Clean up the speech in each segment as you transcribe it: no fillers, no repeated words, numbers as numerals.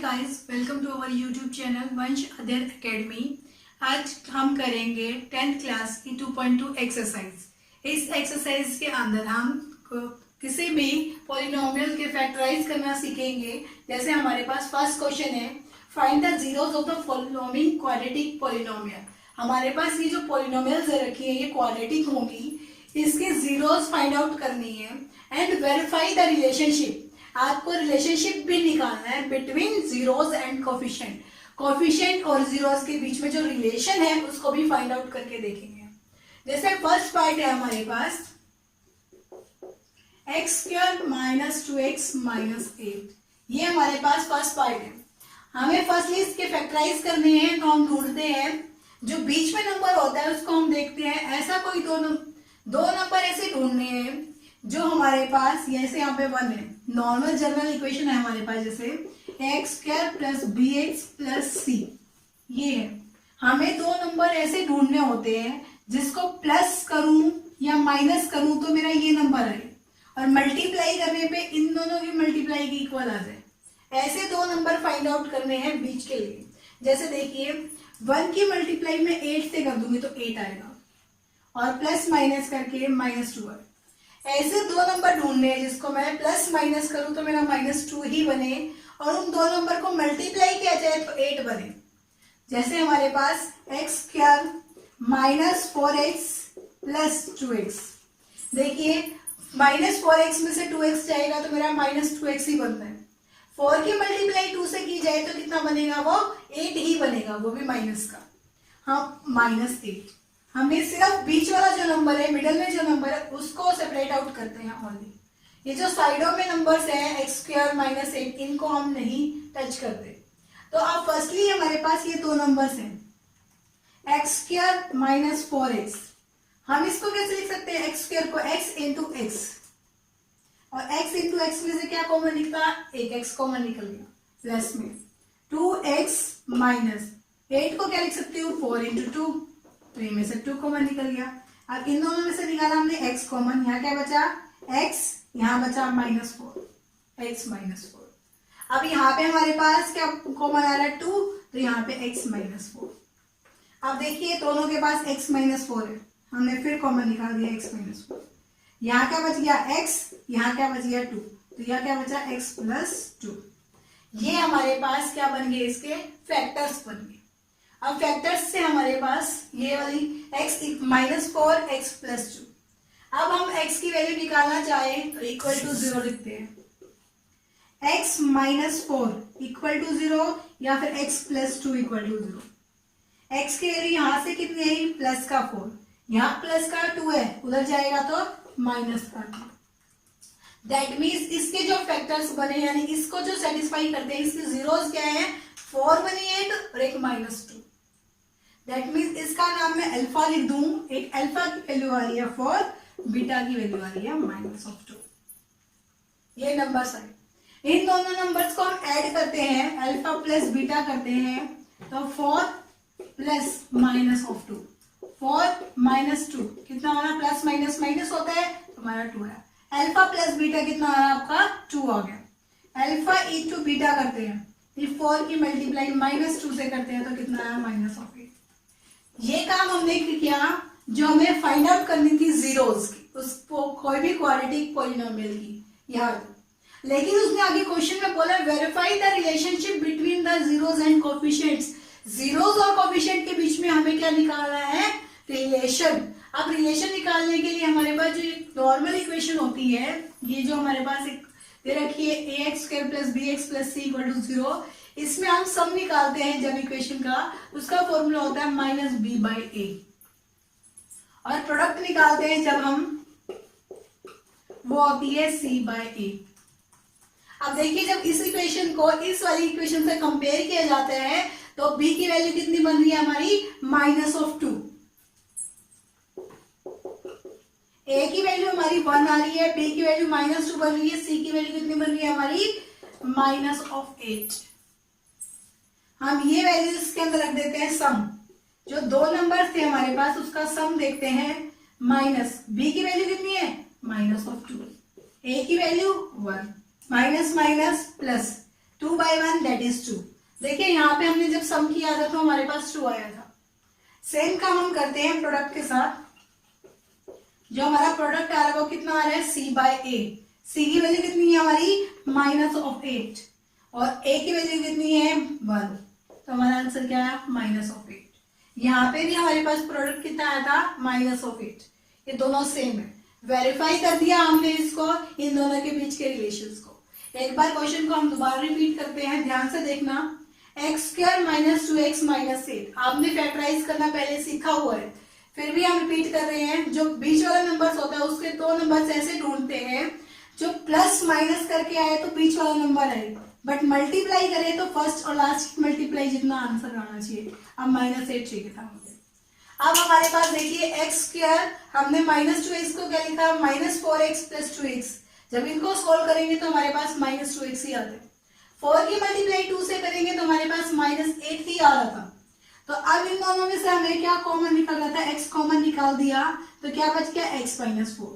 Guys, welcome to our YouTube channel Vansh other Academy. आज हम करेंगे 10th क्लास की 2.2 एक्सरसाइज। इस एक्सरसाइज के अंदर हम किसी भी पॉलिनोमियल के फैक्टराइज करना सीखेंगे। जैसे हमारे पास फर्स्ट क्वेश्चन है, find the zeros of the following quadratic polynomial. हमारे पास ये जो पॉलिनोमियल्स रखी है ये क्वाड्रेटिक होंगी, इसके जीरोस फाइंड आउट करनी है एंड वेरीफाई द रिलेशनशिप। आपको रिलेशनशिप भी निकालना है between zeros and coefficient. Coefficient और जीरोस के बीच में जो रिलेशन है उसको भी फाइंड आउट करके देखेंगे। जैसे फर्स्ट पार्ट है हमारे पास x² माइनस 2x माइनस 8। ये हमारे पास फर्स्ट पार्ट है। हमें फर्स्टली इसके फैक्टराइज करने हैं, तो हम ढूंढते हैं जो बीच में नंबर होता है उसको हम देखते हैं। ऐसा कोई दो नंबर ऐसे ढूंढने हैं जो हमारे पास, जैसे यहाँ पे 1 है, नॉर्मल जनरल इक्वेशन है हमारे पास, जैसे x² plus bx plus c। ये है, हमें दो नंबर ऐसे ढूंढने होते हैं जिसको प्लस करूं या माइनस करूं तो मेरा ये नंबर आए और मल्टीप्लाई करने पे इन दोनों की मल्टीप्लाई की इक्वल आ जाए। ऐसे दो नंबर फाइंड आउट करने हैं बीच के लिए। जैसे देखिए 1 की मल्टीप्लाई में 8 से कर दूंगी तो 8 आएगा और प्लस माइनस करके -2 आए। ऐसे दो नंबर ढूंढने हैं जिसको मैं प्लस माइनस करूं तो मेरा -2 ही बने और उन दो नंबर को मल्टीप्लाई किया जाए तो 8 बने। जैसे हमारे पास x² minus 4x plus 2x। देखिए -4x में से 2x जाएगा तो मेरा -2x ही बनता है। 4 की मल्टीप्लाई 2 से की जाए तो कितना बनेगा, वो 8 ही बनेगा, वो भी माइनस का। हाँ, -8। हमें सिर्फ बीच वाला जो नंबर है, मिडल में जो नंबर है, उसको सेपरेट आउट करते हैं ओनली। ये जो साइडों में नंबर्स हैं x² माइनस 8, इनको हम नहीं टच करते। तो अब फर्स्टली हमारे पास ये दो नंबर्स हैं x² माइनस 4x। हम इसको कैसे लिख सकते हैं, x² को x इंटू एक्स, और x इंटू एक्स में से क्या कॉमन निकला, एक x कॉमन निकल गया, प्लस में 2x माइनस 8 को क्या लिख सकती हूँ, 4 इंटू 2, 3 में से 2 कॉमन निकल गया। अब इन दोनों में से निकाला हमने x कॉमन, यहाँ क्या बचा x, यहाँ बचा -4, x -4। अब यहाँ पे हमारे पास क्या कॉमन आ रहा है, 2, तो यहाँ पे x -4। अब देखिए दोनों के पास x -4 है, हमने फिर कॉमन निकाल दिया x -4। यहाँ क्या बच गया x, यहाँ क्या बच गया 2, तो यहाँ क्या बचा x प्लस 2। ये हमारे पास क्या बन गए, इसके फैक्टर्स बन गए। अब फैक्टर्स से हमारे पास ये वाली x -4 x प्लस 2। अब हम x की वैल्यू निकालना चाहें तो इक्वल टू 0 लिखते हैं। x -4 इक्वल टू 0 या फिर x plus 2 equal to 0। x की वैल्यू यहाँ से कितनी आई, प्लस का 4, यहाँ प्लस का 2 है, उधर जाएगा तो माइनस का 2। दैट मीन्स इसके जो फैक्टर्स बने, यानी इसको जो सेटिस्फाई करते हैं, इसके जीरोस क्या है, 4 बनी 8 और एक -2। दैट मीन्स इसका नाम मैं अल्फा लिख दूं। एक अल्फा की वैल्यू आ रही है 4, बीटा की वैल्यू आ रही है -2। ये नंबर्स आए। इन दोनों नंबर्स को हम ऐड करते हैं, अल्फा प्लस बीटा करते हैं, तो 4 प्लस -2, 4 -2 कितना हमारा, प्लस माइनस माइनस होता है तो हमारा 2 है। अल्फा प्लस बीटा कितना आ रहा है आपका, 2 आ गया। अल्फा इंटू बीटा करते हैं, 4 की मल्टीप्लाई -2 से करते हैं तो कितना आया, -8। ये काम हमने किया जो हमें फाइंड आउट करनी थी जीरोस की, उसको कोई भी क्वाड्रेटिक पॉलिनोमियल की याद। लेकिन उसने आगे क्वेश्चन में बोला verify the relationship between the zeros and coefficients. Zeros और कोफिशिएंट के बीच में हमें क्या निकालना है, रिलेशन। अब रिलेशन निकालने के लिए हमारे पास जो नॉर्मल इक्वेशन होती है, ये जो हमारे पास एक दे रखी है ax² plus bx plus c equal to 0, इसमें हम सम निकालते हैं जब इक्वेशन का, उसका फॉर्मूला होता है -b/a। और प्रोडक्ट निकालते हैं जब हम, वो होती है c/a। अब देखिए जब इस इक्वेशन को इस वाली इक्वेशन से कंपेयर किया जाता है तो b की वैल्यू कितनी बन रही है हमारी, -2। a की वैल्यू हमारी 1 आ रही है, b की वैल्यू -2 बन रही है, c की वैल्यू कितनी बन रही है हमारी, -8। हम ये वैल्यू इसके अंदर रख देते हैं सम। जो दो नंबर थे हमारे पास उसका सम देखते हैं, b की वैल्यू कितनी है, -2, a की value 1, minus minus plus, 2/1 that is 2। देखिए यहाँ पे हमने जब सम किया था तो हमारे पास 2 आया था। सेम काम हम करते हैं प्रोडक्ट के साथ। जो हमारा प्रोडक्ट आ रहा है वो कितना आ रहा है, c/a। c की वैल्यू कितनी है हमारी, -8, और a की वैल्यू कितनी है, 1। तो हमारा आंसर क्या है, -8। यहाँ पे भी हमारे पास प्रोडक्ट कितना आया था, -8। ये दोनों सेम है। वेरीफाई कर दिया हमने इसको, इन दोनों के बीच के रिलेशंस को। एक बार क्वेश्चन को हम दोबारा रिपीट करते हैं, ध्यान से देखना। x² - 2x - 8 आपने फैक्टराइज करना पहले सीखा हुआ है, फिर भी हम रिपीट कर रहे हैं। जो बीच वाला नंबर्स होता है उसके 2 नंबर्स ऐसे ढूंढते हैं जो प्लस माइनस करके आए तो बीच वाला नंबर आए, बट मल्टीप्लाई करें तो फर्स्ट और लास्ट मल्टीप्लाई जितना आंसर आना चाहिए। अब -8 चाहिए था मुझे। अब हमारे पास देखिए x², हमने -2x को क्या लिखा, -4x + 2x। जब इनको सोल्व करेंगे तो हमारे पास -2x ही आता है। 4 की मल्टीप्लाई 2 से करेंगे तो हमारे पास -8 ही आ रहा था। तो अब इन दोनों में से हमें क्या कॉमन निकालना था, x कॉमन निकाल दिया तो क्या बच गया, x - 4।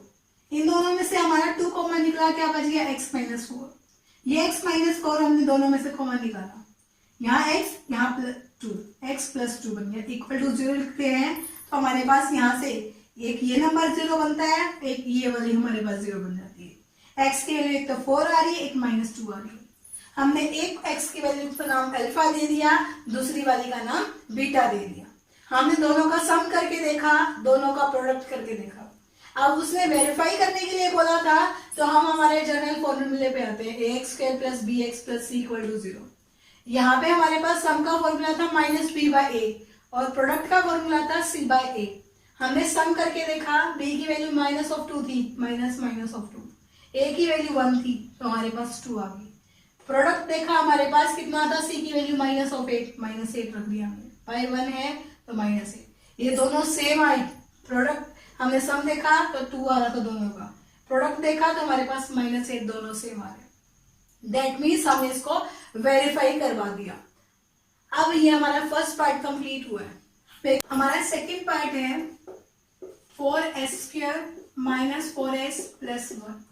इन दोनों में से हमारा 2 कॉमन निकला, क्या बच गया, x - 4। ये x - 4 हमने दोनों में से कॉमन निकाला। यहाँ x, यहाँ 2, x + 2 बन गया, = 0 लिखते हैं। तो हमारे पास यहाँ से एक ये नंबर 0 बनता है, एक ये वाली हमारे पास 0 बन जाती है। x की वैल्यू एक तो 4 आ रही है, एक -2 आ रही है। हमने एक x की वैल्यू का नाम अल्फा दे दिया, दूसरी वाली का नाम बीटा दे दिया। हमने दोनों का सम करके देखा, दोनों का प्रोडक्ट करके देखा। अब उसने वेरीफाई करने के लिए बोला था, तो हम हमारे जनरल फॉर्मूले पे आते हैं, ax² + bx + c = 0। यहाँ पे हमारे पास सम का फॉर्मूला था -b/a और प्रोडक्ट का फॉर्मूला था c/a। हमने सम करके देखा, b की वैल्यू -2 थी, -2, a की वैल्यू 1 थी, तो हमारे पास 2 आ गई। प्रोडक्ट देखा हमारे पास कितना था, c की वैल्यू -8 रख दिया हमने, बाय 1 है तो -8। ये दोनों सेम आई। प्रोडक्ट हमने सम देखा तो 2 आ रहा था दोनों का, प्रोडक्ट देखा तो हमारे पास -8, दोनों सेम आ रहे। दैट मीन्स हमने इसको वेरीफाई करवा दिया। अब ये हमारा फर्स्ट पार्ट कंप्लीट हुआ है। हमारा सेकंड पार्ट है 4s² - 4s + 1।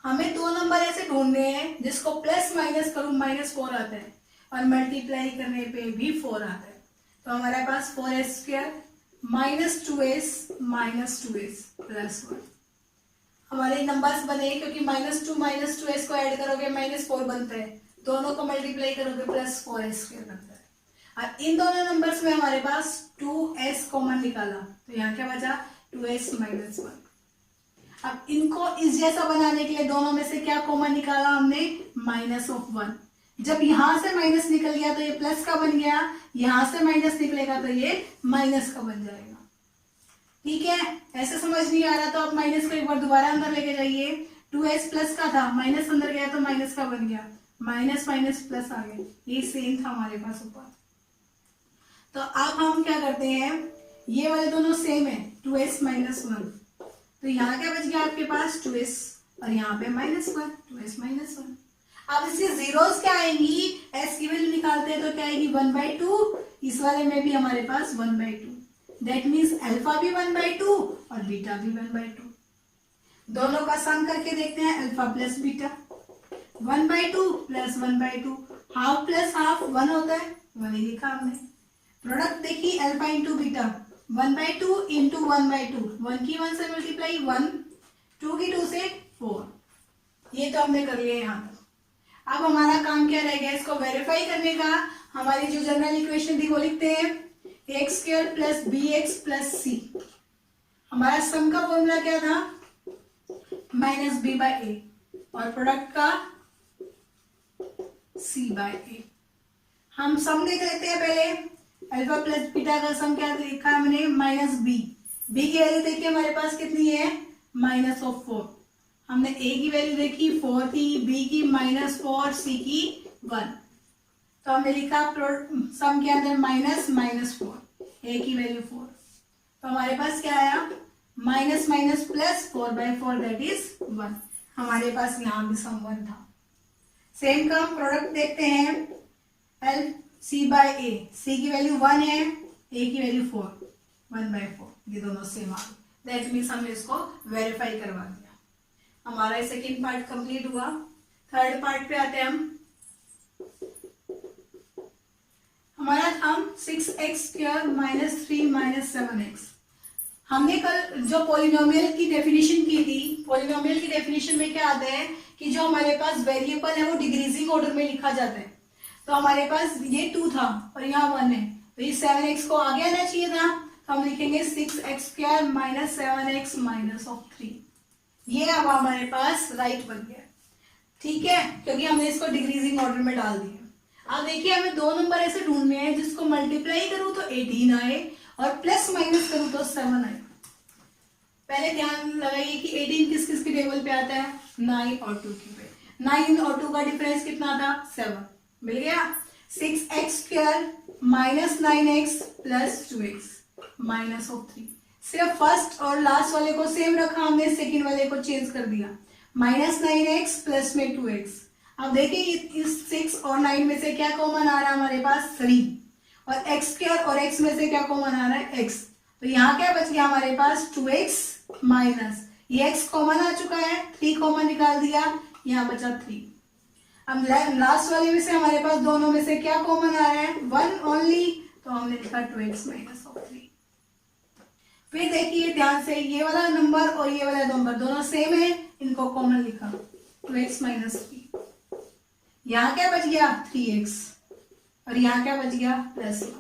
हमें 2 नंबर ऐसे ढूंढने हैं जिसको प्लस माइनस करूं -4 आता है, और मल्टीप्लाई करने पे भी 4 आता है। तो हमारे पास 4s² - 2s - 2s + 1 हमारे नंबर्स बने, क्योंकि -2 - 2s को ऐड करोगे -4 बनता है, दोनों को मल्टीप्लाई करोगे +4s² बनता है। अब इन दोनों नंबर्स में हमारे पास 2s कॉमन निकाला, तो यहाँ क्या बचा, 2s - 1। अब इनको इस जैसा बनाने के लिए दोनों में से क्या कॉमन निकाला हमने, -1। जब यहां से माइनस निकल गया तो ये प्लस का बन गया, यहां से माइनस निकलेगा तो ये माइनस का बन जाएगा। ठीक है, ऐसे समझ नहीं आ रहा तो आप माइनस को एक बार दोबारा अंदर लेके जाइए। 2s प्लस का था, माइनस अंदर गया तो माइनस का बन गया, माइनस माइनस प्लस आ गया, ये सेम था हमारे पास ऊपर। तो अब हम क्या करते हैं, ये वाले दोनों सेम है, 2s - 1। तो यहाँ क्या बच गया आपके पास, 2s, और यहाँ पे -1, 2s - 1। अब इसके जीरोस क्या आएंगी, s की वैल्यू निकालते हैं तो क्या आएगी, 1/2। इस वाले में भी हमारे पास 1/2। दैट मीन्स अल्फा भी 1/2 और बीटा भी 1/2। दोनों का सम करके देखते हैं, alpha plus beta, 1/2 + 1/2, half plus half 1 होता है, 1 ही लिखा हमने। प्रोडक्ट देखिए, अल्फा इंटू बीटा, 1/2 इंटू 1/2, 1 की 1 से मल्टीप्लाई 1, 2 की 2 से 4। ये तो हमने कर लिया यहाँ तक। अब हमारा काम क्या रह गया, इसको वेरीफाई करने का। हमारी जो जनरल इक्वेशन थी वो लिखते हैं, x² + bx + c। हमारा सम का फॉर्मूला क्या था, -b/a, और प्रोडक्ट का c/a। हम सम देख लेते हैं पहले। अल्फा प्लस बीटा का सम क्या लिखा हमने, -b। b की वैल्यू देखिए हमारे पास कितनी है, -4। हमने a की वैल्यू देखी 4 थी, b की -4, c की 1। तो हमने लिखा सम के अंदर -4, a की वैल्यू 4। तो हमारे पास क्या आया, -, प्लस 4/4 दैट इज 1। हमारे पास यहाँ भी सम 1 था। सेम काम प्रोडक्ट देखते हैं, c/a, c की वैल्यू 1 है, a की वैल्यू 4, 1/4, ये दोनों सेम आ गए। दैट मीन्स हमने इसको वेरीफाई करवा दिया। हमारा सेकेंड पार्ट कंप्लीट हुआ। थर्ड पार्ट पे आते हैं हम। 6x² minus 3 minus 7x। हमने कल जो पॉलिनोमियल की डेफिनेशन की थी, पॉलिनोमियल की डेफिनेशन में क्या आता है कि जो हमारे पास वेरिएबल है वो डिक्रीजिंग ऑर्डर में लिखा जाता है। तो हमारे पास ये 2 था और यहाँ 1 है, तो ये 7x को आगे आना चाहिए था, तो हम लिखेंगे 6x² minus 7x minus of 3। ये अब हमारे पास राइट बन गया, ठीक है, क्योंकि हमने इसको डिक्रीजिंग ऑर्डर में डाल दिया। अब देखिए हमें दो नंबर ऐसे ढूंढने हैं जिसको मल्टीप्लाई करूं तो 18 आए और प्लस माइनस करूं तो 7 आए। पहले ध्यान लगाइए कि 18 किस किस के टेबल पे आता है, 9 और 2 की पे। 9 और 2 का डिफरेंस कितना था, 7, मिल गया। 6x² minus 9x plus 2x minus of 3। सिर्फ फर्स्ट और लास्ट वाले को सेम रखा हमने, सेकंड वाले को चेंज कर दिया, माइनस 9x प्लस में 2x। अब देखिए इस 6 और 9 में से क्या कॉमन आ रहा है हमारे पास, 3, और x² और x में से क्या कॉमन आ रहा है, x। तो यहाँ क्या बच गया हमारे पास, 2x माइनस ये x कॉमन आ चुका है, 3 कॉमन निकाल दिया, यहाँ बचा 3। अब लास्ट वाले में से हमारे पास दोनों में से क्या कॉमन आ रहा है, 1 ओनली, तो हमने लिखा 2x माइनस ऑफ 3। फिर देखिए ध्यान से, ये वाला नंबर और ये वाला नंबर दोनों सेम है, इनको कॉमन लिखा, 2x माइनस 3। यहाँ क्या बच गया, 3x, और यहाँ क्या बच गया, प्लस 1,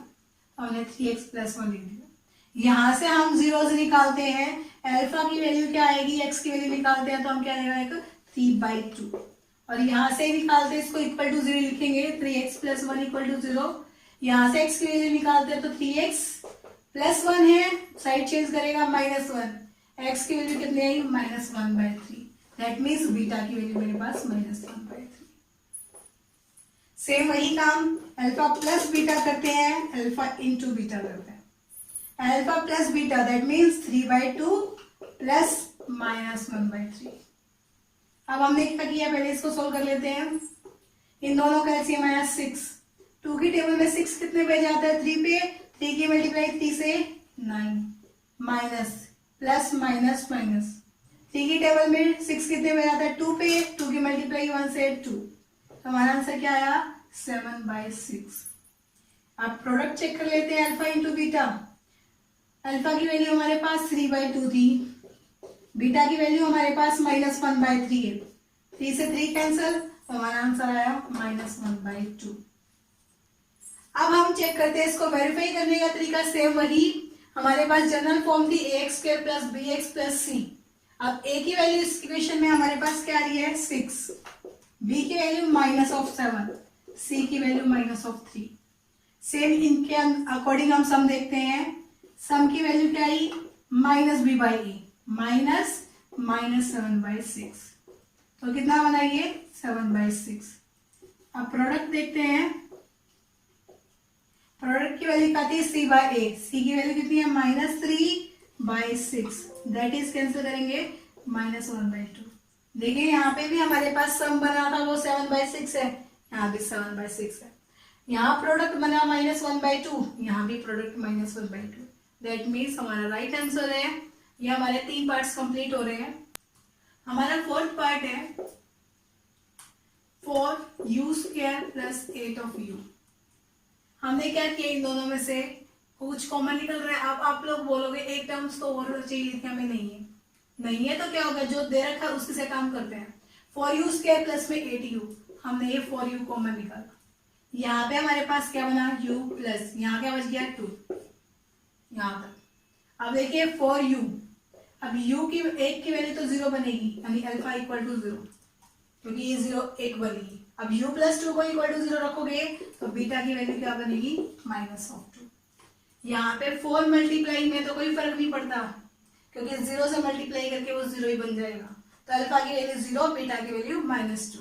हमने 3x प्लस 1 लिख दिया। यहाँ से हम जीरो से निकालते हैं, अल्फा की वैल्यू क्या आएगी, x की वैल्यू निकालते हैं तो हम क्या लेगा, 3/2, और यहाँ से निकालते हैं इसको इक्वल टू 0 लिखेंगे, 3x प्लस 1 इक्वल टू 0। यहाँ से x की वैल्यू निकालते हैं तो 3x प्लस 1 है, साइड चेंज करेगा, -1, x की वैल्यू कितनी आई, -1/3। दैट मीन्स बीटा की वैल्यू मेरे पास -1/3। सेम वही काम अल्फा प्लस बीटा करते हैं, अल्फा इंटू बीटा करते हैं। Alpha plus beta that means 3/2 plus -1/3। अब हमने क्या किया, पहले इसको सोल्व कर लेते हैं। इन दोनों का एलसीएम आया 6, 2 की टेबल में 6 कितने पे जाता है, 3 पे, 3 की मल्टीप्लाई 3 से 9, माइनस प्लस माइनस माइनस, 3 की टेबल में 6 कितने पे जाता है, 2 पे, 2 की मल्टीप्लाई 1 से 2, तो हमारा आंसर क्या आया, 7/6। अब प्रोडक्ट चेक कर लेते हैं, अल्फा इंटू बीटा। अल्फा की वैल्यू हमारे पास 3/2 थी, बीटा की वैल्यू हमारे पास -1/3 है, 3 से 3 कैंसल, तो हमारा आंसर आया -1/2। अब हम चेक करते हैं, इसको वेरीफाई करने का तरीका सेम वही, हमारे पास जनरल फॉर्म थी ax² plus bx plus c। अब a की वैल्यू इस इक्वेशन में हमारे पास क्या आ रही है, 6, b की वैल्यू -7, c की वैल्यू -3। सेम इनके अकॉर्डिंग हम सम देखते हैं, सम की वैल्यू क्या आई, -b/a -7/6, तो कितना बना ये, 7/6। अब प्रोडक्ट देखते हैं, प्रोडक्ट की वैल्यू क्या थी, c/a, c की वैल्यू कितनी है, -3/6, दैट इज कैंसिल करेंगे, -1/2। देखिए यहाँ पे भी हमारे पास सम बना था वो 7/6 है, यहाँ भी 7/6 है, यहाँ प्रोडक्ट बना -1/2, यहाँ भी प्रोडक्ट -1/2। दैट मीन्स हमारा राइट आंसर है। ये हमारे 3 पार्ट्स कंप्लीट हो रहे हैं। हमारा 4th पार्ट है 4u² प्लस 8 हमने क्या किया, इन दोनों में से कुछ कॉमन निकल रहा है। अब आप लोग बोलोगे एक टर्म्स तो और चाहिए थी, हमें नहीं है तो क्या होगा, जो दे रखा है उसी से काम करते हैं। 4u² प्लस में 8u, हमने ये 4u कॉमन निकाला, यहाँ पे हमारे पास क्या बना, u प्लस यहाँ क्या बच गया 2, यहाँ तक। अब देखिए 4u, अब u की 1 की वैल्यू तो 0 बनेगी, यानी अल्फा इक्वल टू 0, क्योंकि ये 0 1 बनेगी। अब u प्लस 2 को इक्वल टू 0 रखोगे तो बीटा की वैल्यू क्या बनेगी, -2। यहाँ पे 4 मल्टीप्लाई में तो कोई फर्क नहीं पड़ता, क्योंकि 0 से मल्टीप्लाई करके वो 0 ही बन जाएगा। तो अल्फा की वैल्यू 0, बीटा की वैल्यू -2।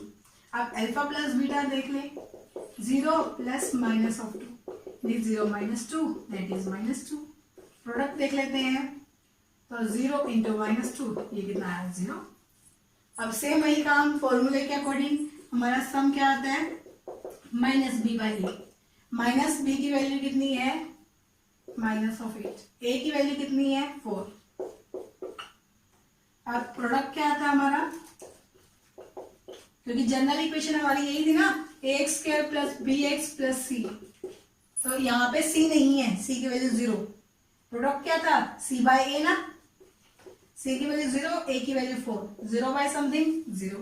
अब अल्फा प्लस बीटा देख ले, 0 प्लस -2, 0 -2 दैट इज -2। प्रोडक्ट देख लेते हैं, तो 0 इंटू -2 ये कितना है, 0। अब सेम वही काम फॉर्मूले के अकॉर्डिंग हमारा सम क्या आता है, -b/a, -b की वैल्यू कितनी है, -8, a की वैल्यू कितनी है, 4। अब प्रोडक्ट क्या आता है हमारा, क्योंकि जनरल इक्वेशन हमारी यही थी ना, ax² plus bx plus c, तो यहाँ पे c नहीं है, c की वैल्यू 0। प्रोडक्ट क्या था, c बाय a ना, c की वैल्यू 0, a की वैल्यू 4, 0 बाय समथिंग 0,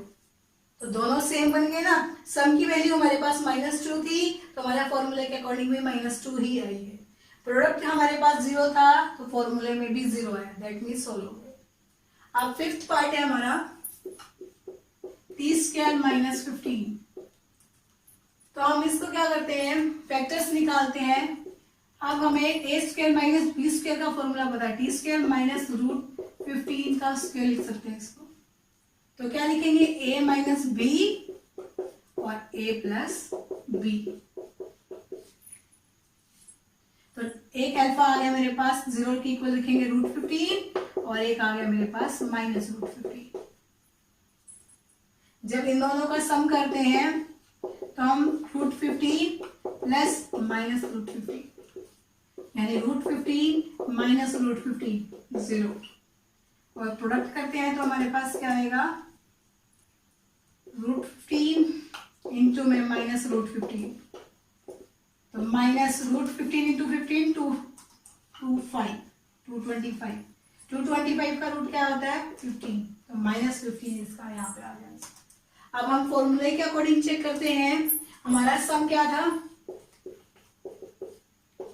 तो दोनों सेम बन गए ना। सम की वैल्यू हमारे पास -2 थी, तो हमारे फॉर्मूले के अकॉर्डिंग भी -2 ही आई है। प्रोडक्ट हमारे पास 0 था, तो फॉर्मूले में भी 0 है, दैट मीन्स सोल्व हो गए। अब फिफ्थ पार्ट है हमारा t² - 15। तो हम इसको क्या करते हैं, फैक्टर्स निकालते हैं। अब हमें a² - b² का फॉर्मूला पता है, t² - √15 का स्क्वायर लिख सकते हैं इसको। तो क्या लिखेंगे, a - b और a + b। तो एक अल्फा आ गया मेरे पास, 0 के इक्वल लिखेंगे √15 और एक आ गया मेरे पास -√15। जब इन दोनों का सम करते हैं तो हम √15 प्लस -√15 यानी √15 - √15 0, और प्रोडक्ट करते हैं तो हमारे पास क्या आएगा, √15 इंटू में -√15, तो -√15 इंटू 15 225 225 का रूट क्या होता है 15, तो -15 इसका यहाँ पे आ गया। अब हम फॉर्मूले के अकॉर्डिंग चेक करते हैं, हमारा सम क्या था,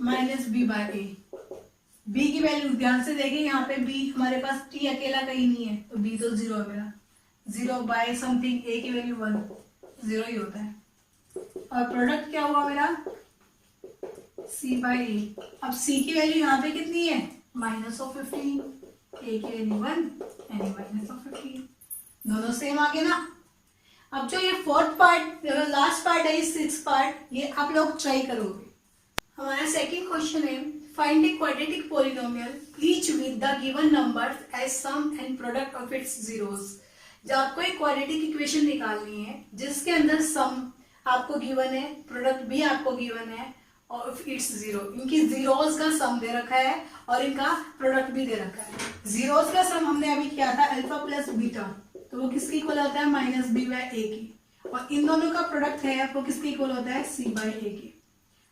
-b/a। b की वैल्यू ध्यान से देखें, यहाँ पे b हमारे पास t अकेला कहीं नहीं है, तो b तो 0 है मेरा, 0 बाय समथिंग, a की वैल्यू 1, 0 ही होता है। और प्रोडक्ट क्या हुआ मेरा, c/a। अब c की वैल्यू यहाँ पे कितनी है, -15, a की वैल्यू 1 यानी -15, दोनों सेम आ गए ना। अब जो ये फोर्थ पार्ट, लास्ट पार्ट है, सिक्स पार्ट, ये आप लोग ट्राई करोगे। हमारा सेकंड क्वेश्चन है, find a quadratic polynomial each with the given numbers as sum and product of its zeros. जब आपको एक क्वाड्रेटिक इक्वेशन निकालनी है जिसके अंदर सम आपको गिवन है, प्रोडक्ट भी आपको गिवन है और इट्स जीरो, इनकी जीरोस का सम दे रखा है और इनका प्रोडक्ट भी दे रखा है। जीरोस का सम हमने अभी किया था अल्फा प्लस बीटा, तो वो किसके इक्वल होता है, -b/a की, और इन दोनों का प्रोडक्ट है वो किसके इक्वल होता है, c/a की।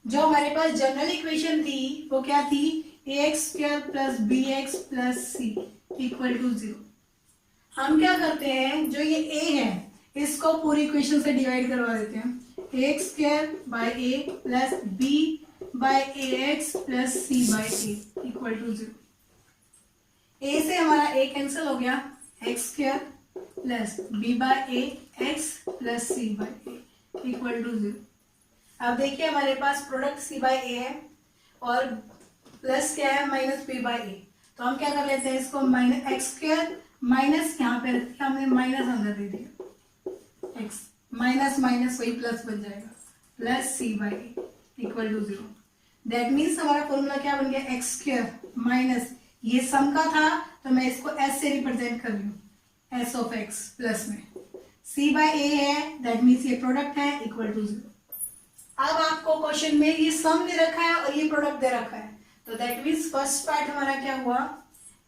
जो हमारे पास जनरल इक्वेशन थी वो क्या थी, ax² + bx + c = 0। हम क्या करते हैं, जो ये a है इसको पूरी इक्वेशन से डिवाइड करवा देते हैं, ax² / a + b/ax + c/a = 0। a से हमारा a कैंसिल हो गया, x² + b/ax + c/a = 0। अब देखिए हमारे पास प्रोडक्ट c/a है और प्लस क्या है, -b/a। तो हम क्या कर लेते हैं, इसको -x² माइनस यहाँ पे रखिए हमने, माइनस अंदर दे दिया, x माइनस माइनस वही प्लस बन जाएगा, +c/a = 0। दैट मीन्स हमारा फॉर्मूला क्या बन गया, x² माइनस, ये सम का था तो मैं इसको s से रिप्रेजेंट कर रही हूँ, s(x) प्लस में c/a है, दैट मीन्स ये प्रोडक्ट है, = 0। अब आपको क्वेश्चन में ये सम दे रखा है और ये प्रोडक्ट दे रखा है, तो दैट मीन्स फर्स्ट पार्ट हमारा क्या हुआ,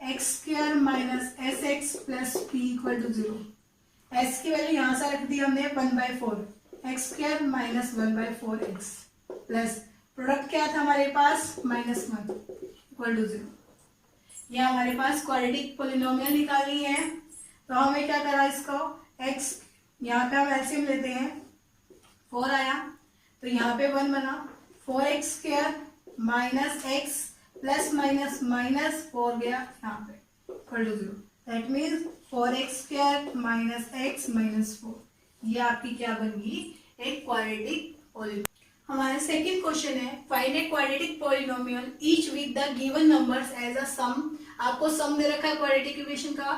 x² - sx + p = 0। s की वैल्यू यहां से रख दी हमने 1/4, x² - 1/4x प्लस प्रोडक्ट क्या था हमारे पास, -1 = 0। यह हमारे पास क्वाड्रेटिक पॉलिनोमियल निकालनी है, तो हमें क्या करा, इसको x यहाँ पे हम एलसीएम लेते हैं, 4 आया तो यहाँ पे 1 बना, 4x² - x plus minus minus 4 गया यहाँ पे = 0। दैट मीन्स 4x² - x - 4, ये आपकी क्या बन गई, एक क्वाड्रेटिक पॉलिनोमियल। हमारा सेकंड क्वेश्चन है, find a quadratic polynomial each with the given numbers as a sum. आपको सम दे रखा है क्वाड्रेटिक इक्वेशन का,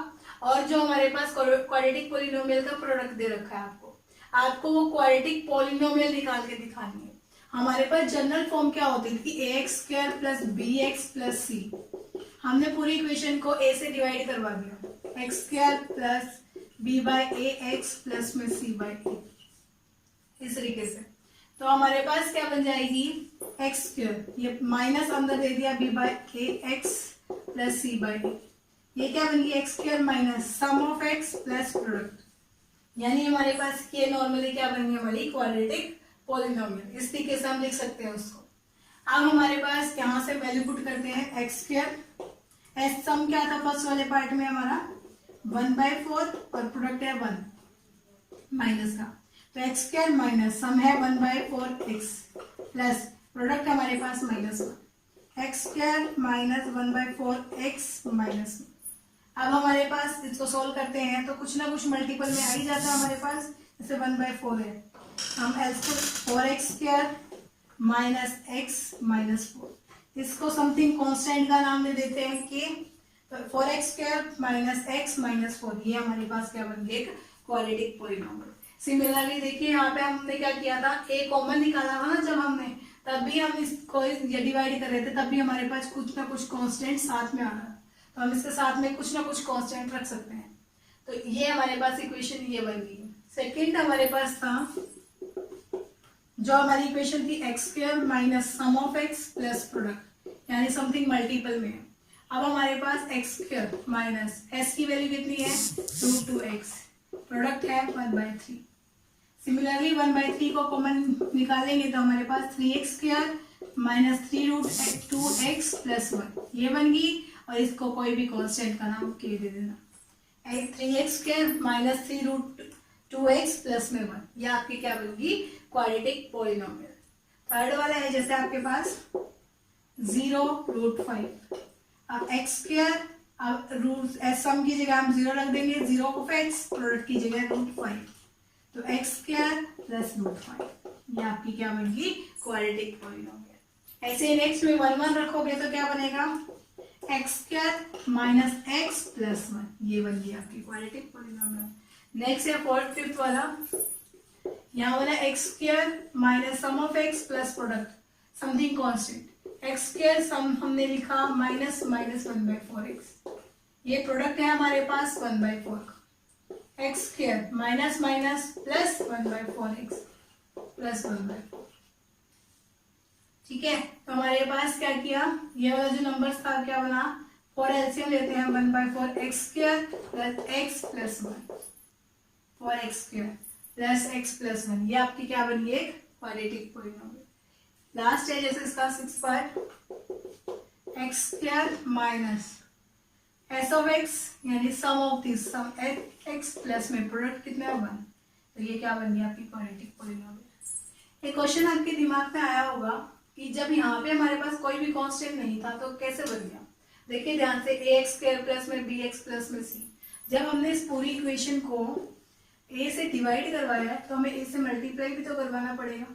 और जो हमारे पास क्वाड्रेटिक पॉलिनोमियल का प्रोडक्ट दे रखा है आपको वो क्वाड्रेटिक पॉलिनोमियल निकाल के दिखानी है। हमारे पास जनरल फॉर्म क्या होती थी, ax² + bx + c। हमने पूरी इक्वेशन को a से डिवाइड करवा दिया, x² + b/ax प्लस में c/a, इस तरीके से। तो हमारे पास क्या बन जाएगी, x², ये माइनस अंदर दे दिया, b/ax + c/a, ये क्या बन गई, x² minus sum of x plus product, यानी हमारे पास ये नॉर्मली क्या बन गई, हमारी क्वाड्रेटिक पॉलिनोमियल। इस तरीके से हम लिख सकते हैं उसको। अब हमारे पास यहाँ से वैल्यू पुट करते हैं एक्स स्क्वायर, एस सम क्या था फर्स्ट वाले पार्ट में हमारा 1/4 और प्रोडक्ट है 1 माइनस का, तो एक्स स्क्वायर माइनस सम है 1/4 एक्स प्लस प्रोडक्ट हमारे पास -1 x square minus 1/4 x minus. अब हमारे पास इसको सोल्व करते हैं तो कुछ ना कुछ मल्टीपल में आ ही जाता है हमारे पास, जैसे 1/4 है, हम else 4x square minus x minus 4, इसको समथिंग कांस्टेंट का नाम दे देते हैं कि 4x square minus x minus 4, ये हमारे पास क्या बन गया एक क्वाड्रेटिक पॉलिनोमियल। सिमिलरली देखिए यहाँ पे हमने क्या किया था, a कॉमन निकाला था ना जब हमने, तब भी हम इसको डिवाइड कर रहे थे, तब भी हमारे पास कुछ ना कुछ कांस्टेंट साथ में आ रहा, तो हम इसके साथ में कुछ ना कुछ कांस्टेंट रख सकते हैं। तो ये हमारे पास इक्वेशन ये बन गई। सेकंड हमारे पास था जो हमारी इक्वेशन थी x square minus sum of x plus product, यानी समथिंग मल्टीपल में। अब हमारे पास एक्स स्क्वायर माइनस एस की वैल्यू कितनी है 2x, प्रोडक्ट है 1/3। सिमिलरली 1/3 को कॉमन निकालेंगे तो हमारे पास 3x square minus 3√2x plus 1, ये बन गई, और इसको कोई भी कांस्टेंट का नाम के दे देना, 3x square minus 3√2x plus में 1, ये आपकी क्या बनेगी क्वाड्रेटिक पॉलिनोमियल। थर्ड वाला है जैसे आपके पास 0√5, अब एक्स स्क्वायर, अब रूट सम की जगह हम 0 रख देंगे, 0 प्रोडक्ट की जगह √5, तो एक्स स्क्वायर प्लस √5, ये आपकी क्या बनेगी क्वाड्रेटिक पॉलिनोमियल। ऐसे नेक्स्ट में 1 1 रखोगे तो क्या बनेगा x square minus x plus 1, ये बन गई आपकी क्वाड्रेटिक पॉलिनोमियल। नेक्स्ट है फोर्थ फिफ्थ वाला, यहाँ वाला x square minus sum of x plus product something constant, x square sum हमने लिखा माइनस 1/4 एक्स, ये प्रोडक्ट है हमारे पास 1/4 का, x square minus minus plus 1/4 x plus 1/4, ठीक है। तो हमारे पास क्या किया, ये वाला जो नंबर्स था क्या बना, 4 एलसीएम लेते हैं 1/4 x square plus x plus 1, 4x square plus x plus 1, ये आपकी क्या बन गई एक क्वाड्रेटिक पॉलिनोमियल। लास्ट है जैसे इसका 6 part, x square minus S of x यानी sum of this sum x plus में प्रोडक्ट कितना है 1, तो ये क्या बन गया आपकी क्वाड्रेटिक पॉलिनोमियल। एक क्वेश्चन आपके दिमाग में आया होगा कि जब यहाँ पे हमारे पास कोई भी कांस्टेंट नहीं था तो कैसे बन गया, देखिए ध्यान से ax स्क्वायर प्लस में bx प्लस में c, जब हमने इस पूरी इक्वेशन को a से डिवाइड करवाया है तो हमें a से मल्टीप्लाई भी तो करवाना पड़ेगा,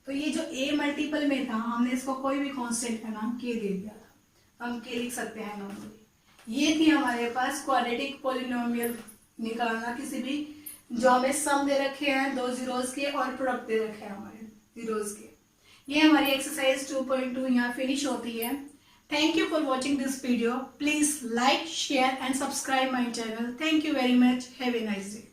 तो ये जो a मल्टीपल में था हमने इसको कोई भी कांस्टेंट का नाम k दे दिया था, तो हम k लिख सकते हैं नॉर्मली। ये थी हमारे पास क्वाड्रेटिक पॉलिनोमियल निकालना, किसी भी जो हमें सम दे रखे हैं 2 जीरोस के और प्रोडक्ट दे रखे हैं हमारे जीरोस के। ये हमारी एक्सरसाइज 2.2 यहाँ फिनिश होती है। Thank you for watching this video, please like share and subscribe my channel. Thank you very much, have a nice day.